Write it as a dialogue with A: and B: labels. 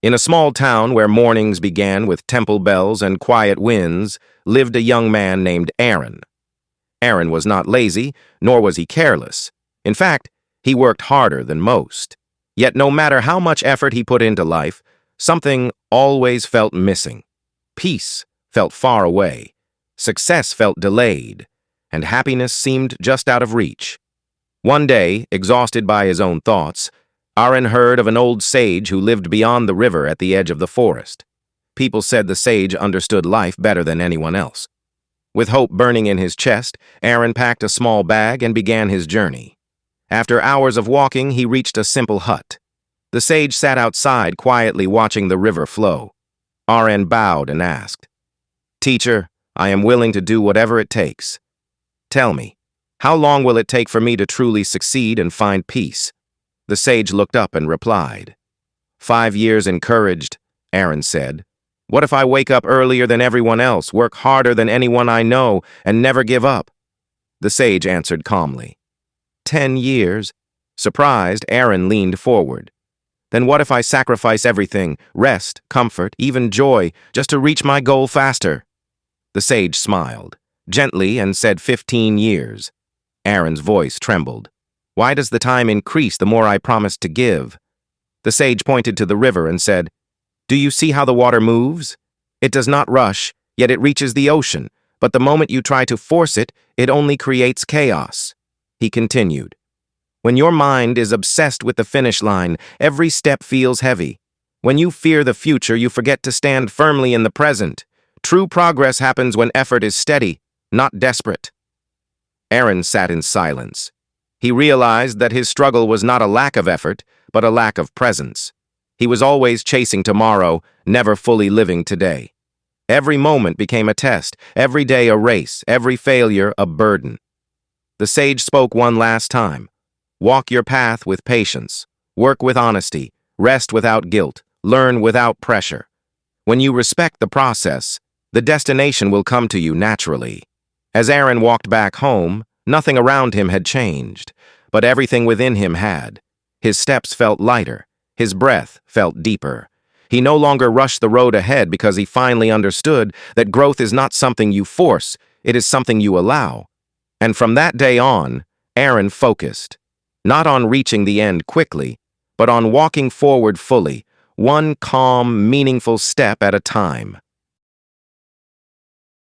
A: In a small town where mornings began with temple bells and quiet winds, lived a young man named Aaron. Aaron was not lazy, nor was he careless. In fact, he worked harder than most. Yet no matter how much effort he put into life, something always felt missing. Peace felt far away, success felt delayed, and happiness seemed just out of reach. One day, exhausted by his own thoughts, Aaron heard of an old sage who lived beyond the river at the edge of the forest. People said the sage understood life better than anyone else. With hope burning in his chest, Aaron packed a small bag and began his journey. After hours of walking, he reached a simple hut. The sage sat outside quietly watching the river flow. Aaron bowed and asked, "Teacher, I am willing to do whatever it takes. Tell me, how long will it take for me to truly succeed and find peace?" The sage looked up and replied, "5 years encouraged," Aaron said. "What if I wake up earlier than everyone else, work harder than anyone I know, and never give up?" The sage answered calmly, 10 years. Surprised, Aaron leaned forward. "Then what if I sacrifice everything, rest, comfort, even joy, just to reach my goal faster?" The sage smiled, gently, and said 15 years. Aaron's voice trembled. "Why does the time increase the more I promise to give?" The sage pointed to the river and said, "Do you see how the water moves? It does not rush, yet it reaches the ocean, but the moment you try to force it, it only creates chaos." He continued, "When your mind is obsessed with the finish line, every step feels heavy. When you fear the future, you forget to stand firmly in the present. True progress happens when effort is steady, not desperate." Aaron sat in silence. He realized that his struggle was not a lack of effort, but a lack of presence. He was always chasing tomorrow, never fully living today. Every moment became a test, every day a race, every failure a burden. The sage spoke one last time. "Walk your path with patience. Work with honesty. Rest without guilt. Learn without pressure. When you respect the process, the destination will come to you naturally." As Aaron walked back home, nothing around him had changed, but everything within him had. His steps felt lighter. His breath felt deeper. He no longer rushed the road ahead because he finally understood that growth is not something you force, it is something you allow. And from that day on, Aaron focused, not on reaching the end quickly, but on walking forward fully, one calm, meaningful step at a time.